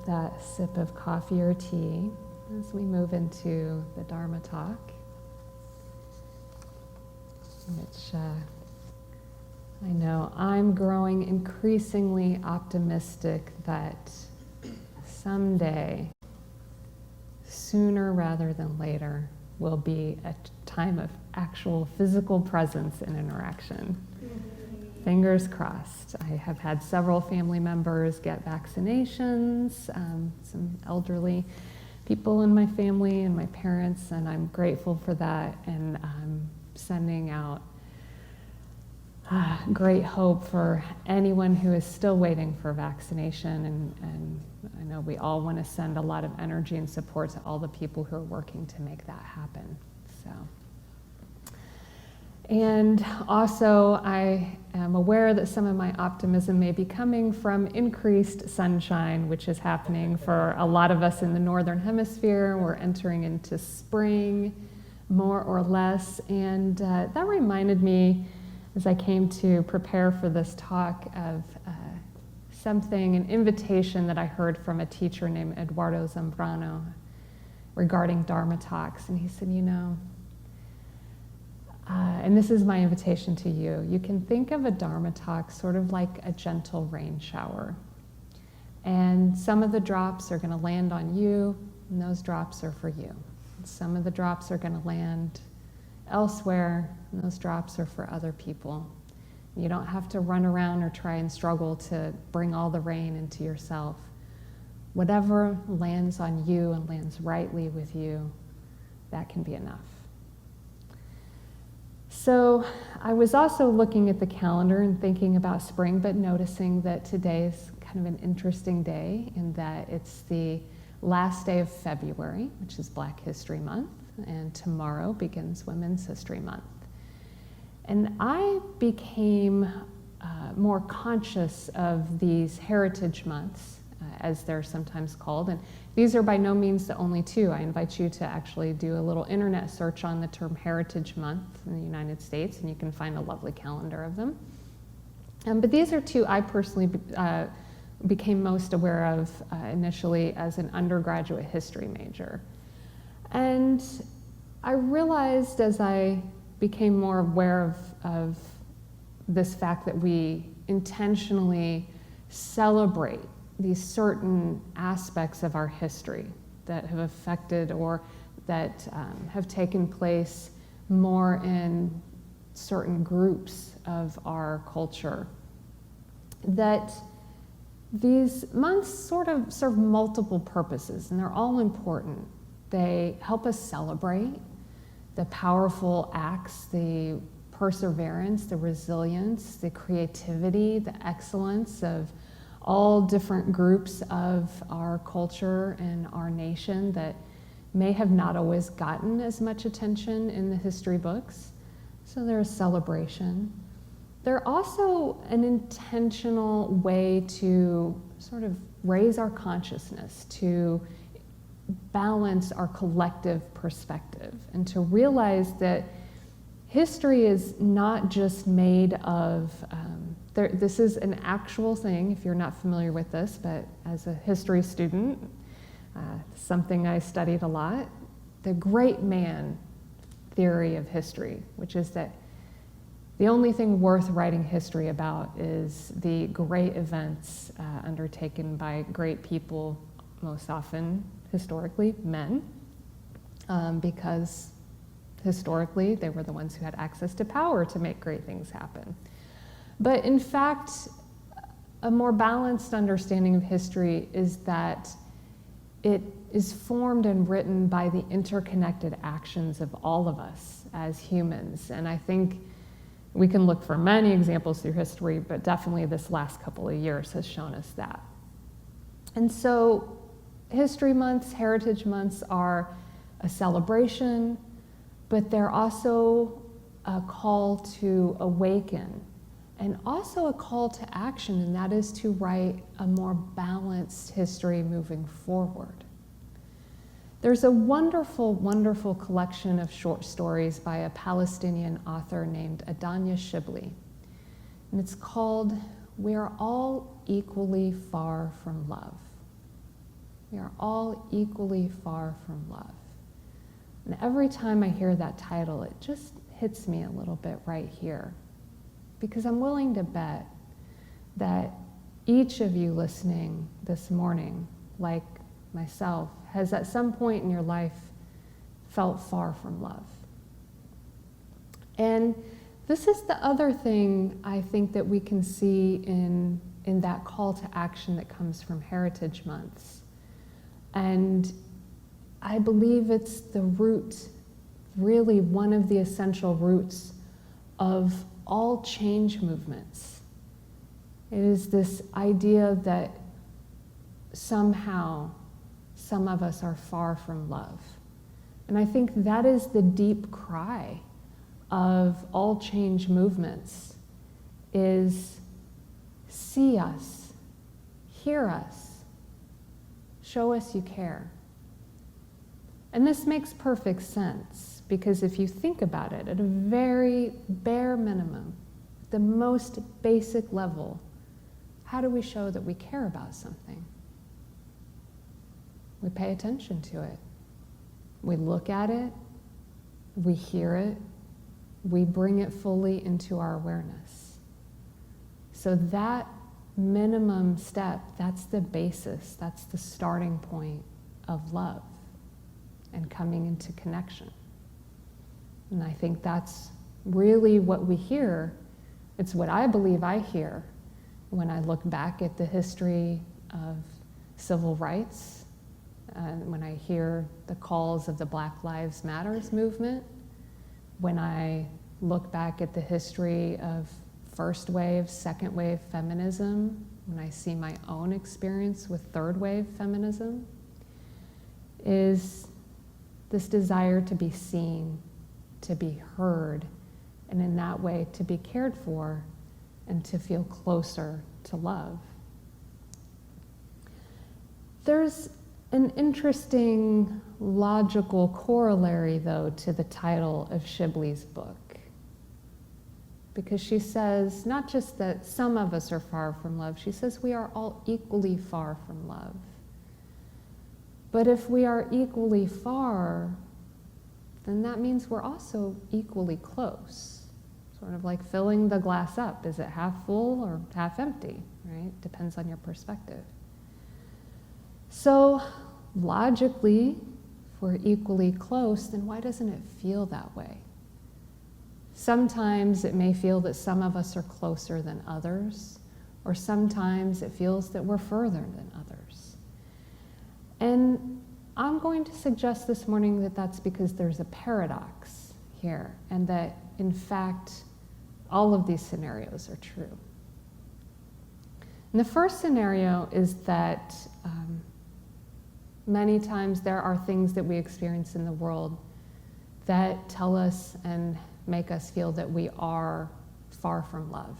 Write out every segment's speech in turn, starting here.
that sip of coffee or tea as we move into the Dharma Talk, which I know I'm growing increasingly optimistic that someday, sooner rather than later, will be a time of actual physical presence and interaction. Fingers crossed. I have had several family members get vaccinations, some elderly people in my family and my parents, and I'm grateful for that, and I'm sending out great hope for anyone who is still waiting for vaccination, and I know we all want to send a lot of energy and support to all the people who are working to make that happen. And also, I am aware that some of my optimism may be coming from increased sunshine, which is happening for a lot of us in the Northern Hemisphere. We're entering into spring, more or less, and that reminded me, as I came to prepare for this talk, of an invitation that I heard from a teacher named Eduardo Zambrano regarding Dharma Talks. And he said, and this is my invitation to you, you can think of a Dharma Talk sort of like a gentle rain shower. And some of the drops are going to land on you, and those drops are for you. And some of the drops are going to land elsewhere, and those drops are for other people. You don't have to run around or try and struggle to bring all the rain into yourself. Whatever lands on you and lands rightly with you, that can be enough. So I was also looking at the calendar and thinking about spring, but noticing that today is kind of an interesting day in that it's the last day of February, which is Black History Month, and tomorrow begins Women's History Month. And I became more conscious of these heritage months, as they're sometimes called. And these are by no means the only two. I invite you to actually do a little internet search on the term Heritage Month in the United States, and you can find a lovely calendar of them. But these are two I personally became most aware of initially as an undergraduate history major. And I realized as I became more aware of this fact that we intentionally celebrate these certain aspects of our history that have affected or that have taken place more in certain groups of our culture, that these months sort of serve multiple purposes, and they're all important. They help us celebrate the powerful acts, the perseverance, the resilience, the creativity, the excellence of all different groups of our culture and our nation that may have not always gotten as much attention in the history books. So they're a celebration. They're also an intentional way to sort of raise our consciousness, to balance our collective perspective, and to realize that history is not just made of this is an actual thing, if you're not familiar with this, but as a history student, something I studied a lot, the great man theory of history, which is that the only thing worth writing history about is the great events undertaken by great people, most often, historically, men, because historically they were the ones who had access to power to make great things happen. But in fact, a more balanced understanding of history is that it is formed and written by the interconnected actions of all of us as humans. And I think we can look for many examples through history, but definitely this last couple of years has shown us that. And so history months, heritage months are a celebration, but they're also a call to awaken, and also a call to action, and that is to write a more balanced history moving forward. There's a wonderful, wonderful collection of short stories by a Palestinian author named Adanya Shibli, and it's called "We Are All Equally Far from Love." We are all equally far from love. And every time I hear that title, it just hits me a little bit right here. Because I'm willing to bet that each of you listening this morning, like myself, has at some point in your life felt far from love. And this is the other thing I think that we can see in that call to action that comes from Heritage Months. And I believe it's the root, really one of the essential roots of all change movements. It is this idea that somehow some of us are far from love. And I think that is the deep cry of all change movements, is see us, hear us, show us you care. And this makes perfect sense, because if you think about it, at a very bare minimum, the most basic level, how do we show that we care about something? We pay attention to it. We look at it, we hear it, we bring it fully into our awareness. So that minimum step, that's the basis, that's the starting point of love and coming into connection. And I think that's really what we hear. It's what I believe I hear when I look back at the history of civil rights, when I hear the calls of the Black Lives Matters movement, when I look back at the history of first wave, second wave feminism, when I see my own experience with third wave feminism, is this desire to be seen, to be heard, and in that way to be cared for and to feel closer to love. There's an interesting logical corollary, though, to the title of Shibley's book. Because she says not just that some of us are far from love, she says we are all equally far from love. But if we are equally far, then that means we're also equally close. Sort of like filling the glass up. Is it half full or half empty, right? Depends on your perspective. So logically, if we're equally close, then why doesn't it feel that way? Sometimes it may feel that some of us are closer than others, or sometimes it feels that we're further than others. And I'm going to suggest this morning that that's because there's a paradox here, and that, in fact, all of these scenarios are true. And the first scenario is that many times there are things that we experience in the world that tell us and make us feel that we are far from love,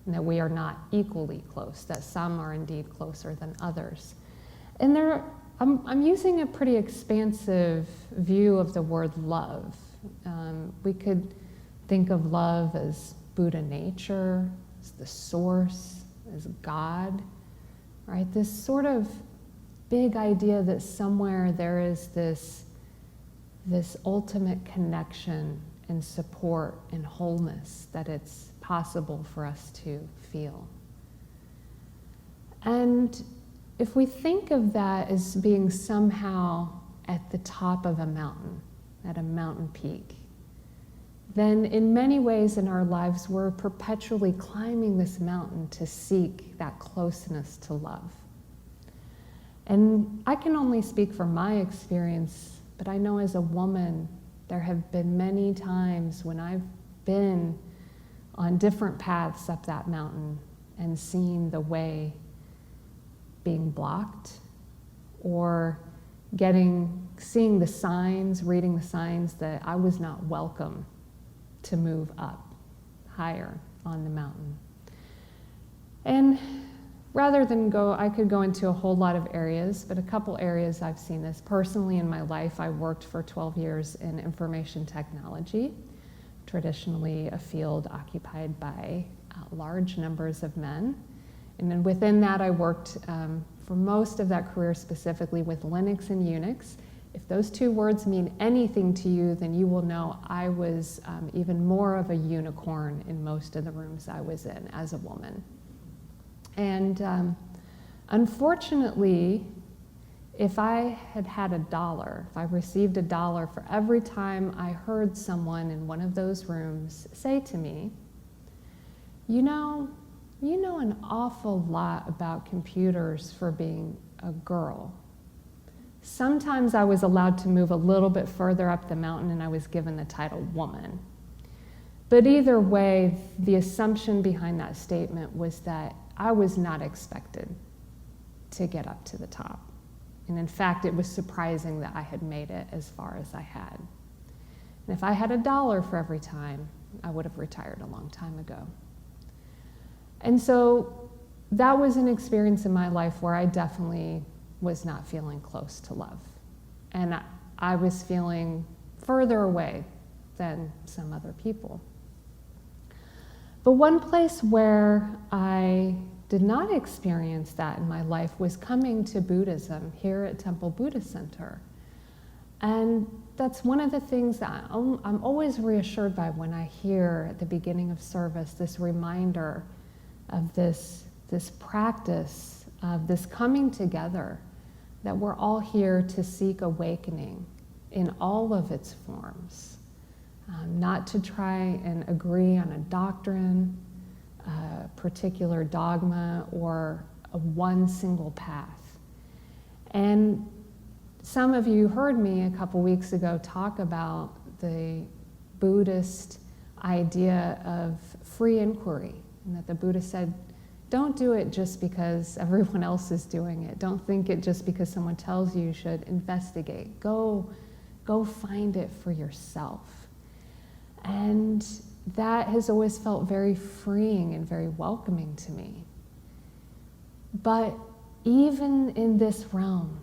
and that we are not equally close, that some are indeed closer than others. And I'm using a pretty expansive view of the word love. We could think of love as Buddha nature, as the source, as God, right? This sort of big idea that somewhere there is this ultimate connection and support and wholeness that it's possible for us to feel. And if we think of that as being somehow at the top of a mountain, at a mountain peak, then in many ways in our lives we're perpetually climbing this mountain to seek that closeness to love. And I can only speak from my experience, but I know as a woman, there have been many times when I've been on different paths up that mountain and seen the way being blocked, or seeing the signs, reading the signs that I was not welcome to move up higher on the mountain. And rather than I could go into a whole lot of areas, but a couple areas I've seen this. Personally in my life, I worked for 12 years in information technology, traditionally a field occupied by large numbers of men. And then within that, I worked for most of that career, specifically with Linux and Unix. If those two words mean anything to you, then you will know I was even more of a unicorn in most of the rooms I was in as a woman. And unfortunately, if I had had $1, if I received $1 for every time I heard someone in one of those rooms say to me, you know an awful lot about computers for being a girl. Sometimes I was allowed to move a little bit further up the mountain and I was given the title woman. But either way, the assumption behind that statement was that I was not expected to get up to the top. And in fact, it was surprising that I had made it as far as I had. And if I had $1 for every time, I would have retired a long time ago. And so that was an experience in my life where I definitely was not feeling close to love. And I was feeling further away than some other people. But one place where I did not experience that in my life was coming to Buddhism here at Temple Buddhist Center. And that's one of the things that I'm always reassured by when I hear at the beginning of service this reminder of this practice of this coming together, that we're all here to seek awakening in all of its forms, not to try and agree on a doctrine, a particular dogma, or a one single path. And some of you heard me a couple weeks ago talk about the Buddhist idea of free inquiry, and that the Buddha said, don't do it just because everyone else is doing it. Don't think it just because someone tells you should. Investigate. Go find it for yourself. And that has always felt very freeing and very welcoming to me. But even in this realm,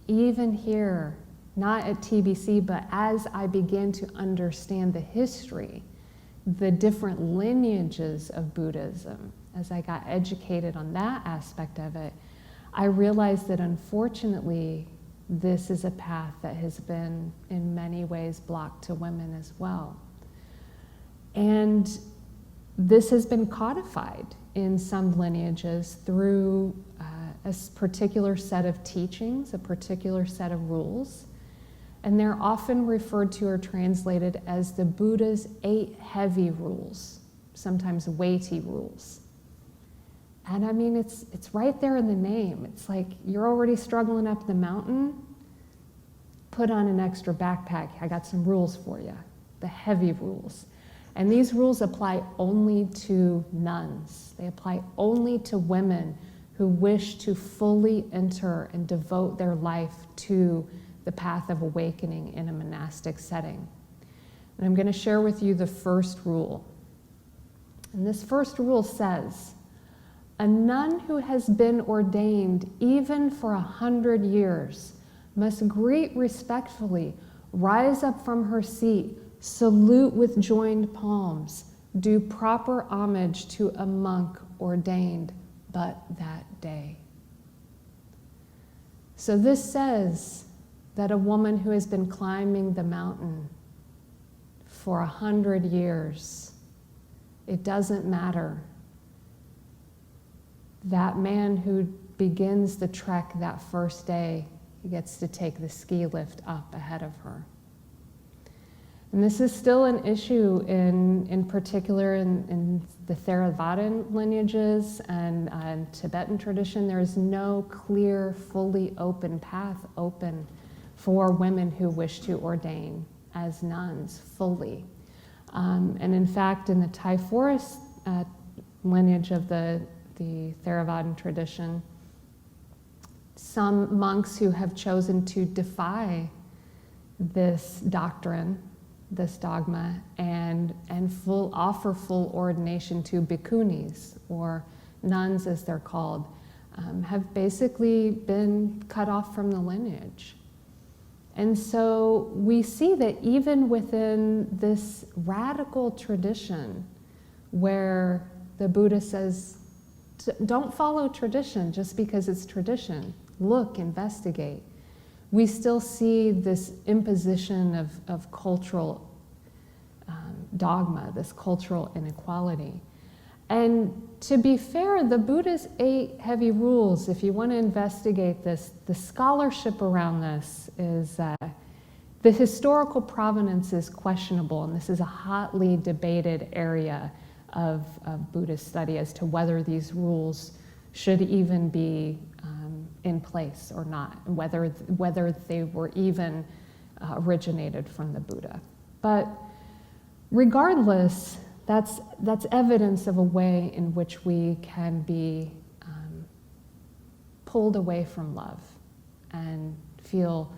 even here, not at TBC, but as I began to understand the history, the different lineages of Buddhism, as I got educated on that aspect of it, I realized that unfortunately, this is a path that has been in many ways blocked to women as well. And this has been codified in some lineages through a particular set of teachings, a particular set of rules. And they're often referred to or translated as the Buddha's 8 heavy rules, sometimes weighty rules. And I mean, it's right there in the name. It's like, you're already struggling up the mountain, put on an extra backpack. I got some rules for you, the heavy rules. And these rules apply only to nuns. They apply only to women who wish to fully enter and devote their life to the path of awakening in a monastic setting. And I'm going to share with you the first rule. And this first rule says, a nun who has been ordained even for 100 years must greet respectfully, rise up from her seat, salute with joined palms, do proper homage to a monk ordained but that day. So this says that a woman who has been climbing the mountain for 100 years, it doesn't matter. That man who begins the trek that first day, he gets to take the ski lift up ahead of her. And this is still an issue in particular in the Theravadan lineages and Tibetan tradition. There is no clear, fully open path open for women who wish to ordain as nuns fully. And in fact, in the Thai forest lineage of the Theravadan tradition, some monks who have chosen to defy this doctrine, this dogma, and offer full ordination to bhikkhunis, or nuns as they're called, have basically been cut off from the lineage. And so we see that even within this radical tradition where the Buddha says, Don't follow tradition just because it's tradition. Look, investigate. We still see this imposition of cultural dogma, this cultural inequality. And to be fair, the Buddha's 8 heavy rules, if you want to investigate this, the scholarship around this is, the historical provenance is questionable, and this is a hotly debated area of Buddhist study as to whether these rules should even be in place or not, and whether they were even originated from the Buddha. But regardless, that's evidence of a way in which we can be pulled away from love and feel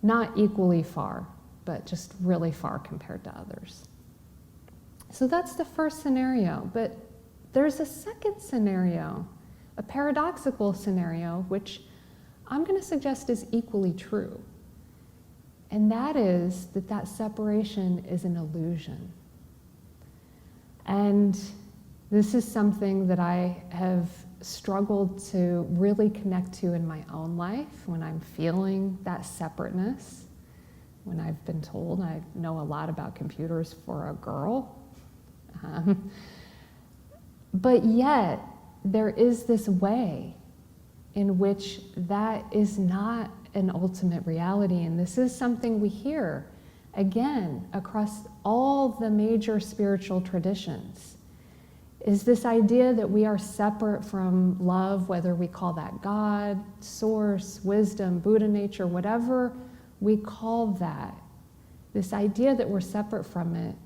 not equally far, but just really far compared to others. So that's the first scenario, but there's a second scenario, a paradoxical scenario, which I'm going to suggest is equally true. And that is that separation is an illusion. And this is something that I have struggled to really connect to in my own life when I'm feeling that separateness, when I've been told I know a lot about computers for a girl. But yet, there is this way in which that is not an ultimate reality. And this is something we hear, again, across all the major spiritual traditions, is this idea that we are separate from love, whether we call that God, source, wisdom, Buddha nature, whatever we call that. This idea that we're separate from it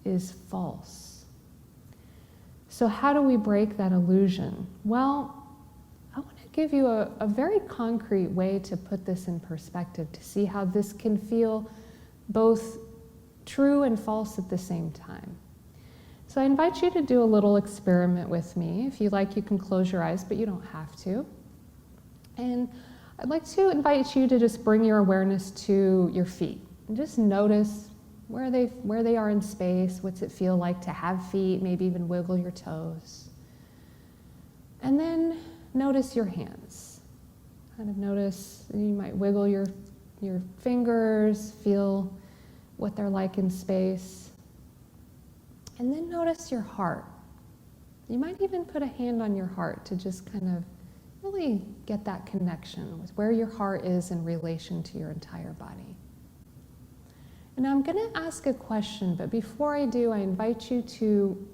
is false. So how do we break that illusion? Well, I want to give you a very concrete way to put this in perspective, to see how this can feel both true and false at the same time. So I invite you to do a little experiment with me. If you like, you can close your eyes, but you don't have to. And I'd like to invite you to just bring your awareness to your feet and just notice where they are in space. What's it feel like to have feet? Maybe even wiggle your toes. And then notice your hands. Kind of notice, you might wiggle your fingers, feel what they're like in space. And then notice your heart. You might even put a hand on your heart to just kind of really get that connection with where your heart is in relation to your entire body. And I'm going to ask a question, but before I do, I invite you to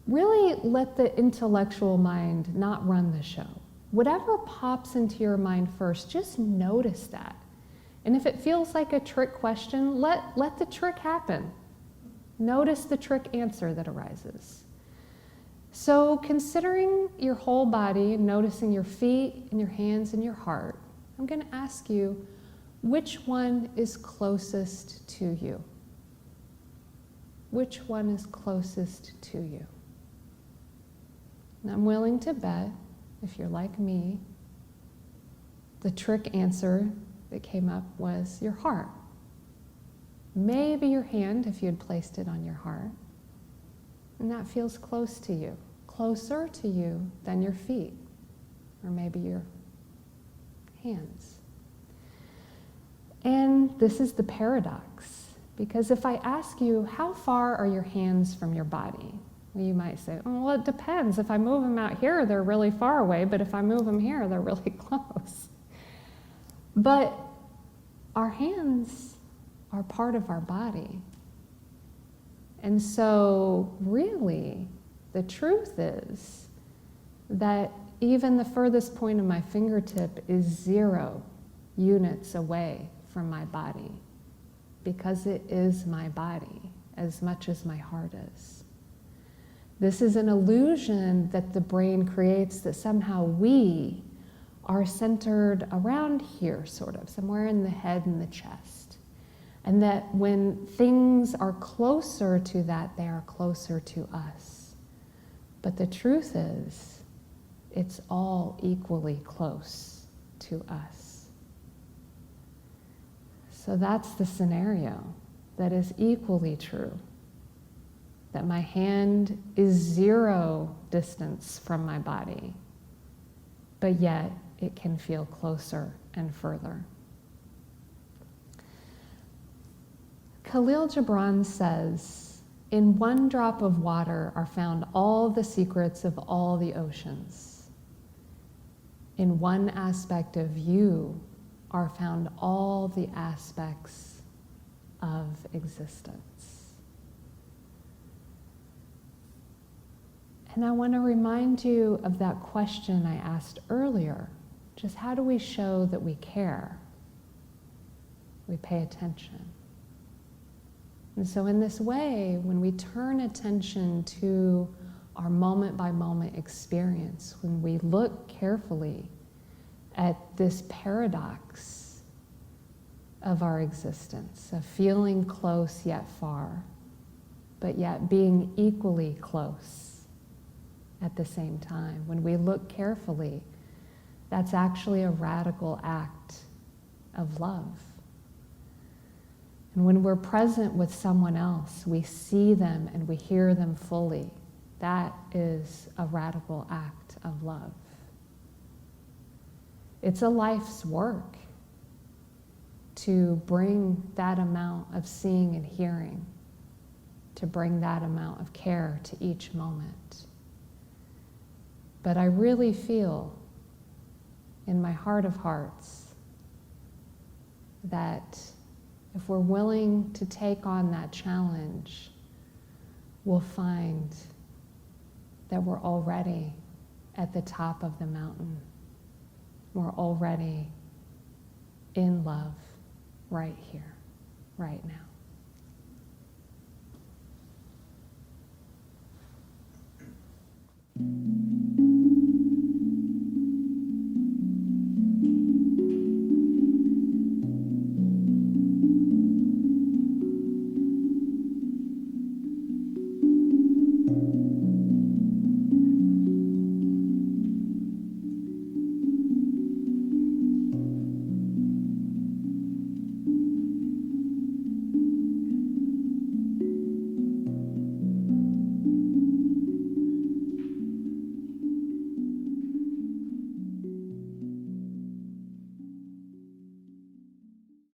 really let the intellectual mind not run the show. Whatever pops into your mind first, just notice that. And if it feels like a trick question, let the trick happen. Notice the trick answer that arises. So considering your whole body, noticing your feet and your hands and your heart, I'm going to ask you, which one is closest to you? Which one is closest to you? And I'm willing to bet, if you're like me, the trick answer that came up was your heart. Maybe your hand, if you had placed it on your heart. And that feels close to you, closer to you than your feet, or maybe your hands. And this is the paradox, because if I ask you, how far are your hands from your body? You might say, oh, well, it depends. If I move them out here, they're really far away, but if I move them here, they're really close. But our hands are part of our body. And so really, the truth is that even the furthest point of my fingertip is 0 units away from my body, because it is my body as much as my heart is. This is an illusion that the brain creates, that somehow we are centered around here, sort of, somewhere in the head and the chest. And that when things are closer to that, they are closer to us. But the truth is, it's all equally close to us. So that's the scenario that is equally true. that my hand is 0 distance from my body, but yet it can feel closer and further. Khalil Gibran says, "In one drop of water are found all the secrets of all the oceans. In one aspect of you are found all the aspects of existence." And I want to remind you of that question I asked earlier. Just how do we show that we care? We pay attention. And so in this way, when we turn attention to our moment-by-moment experience, when we look carefully at this paradox of our existence, of feeling close yet far, but yet being equally close at the same time, when we look carefully, that's actually a radical act of love. And when we're present with someone else, we see them and we hear them fully. That is a radical act of love. It's a life's work to bring that amount of seeing and hearing, to bring that amount of care to each moment. But I really feel in my heart of hearts that if we're willing to take on that challenge, we'll find that we're already at the top of the mountain. We're already in love right here, right now.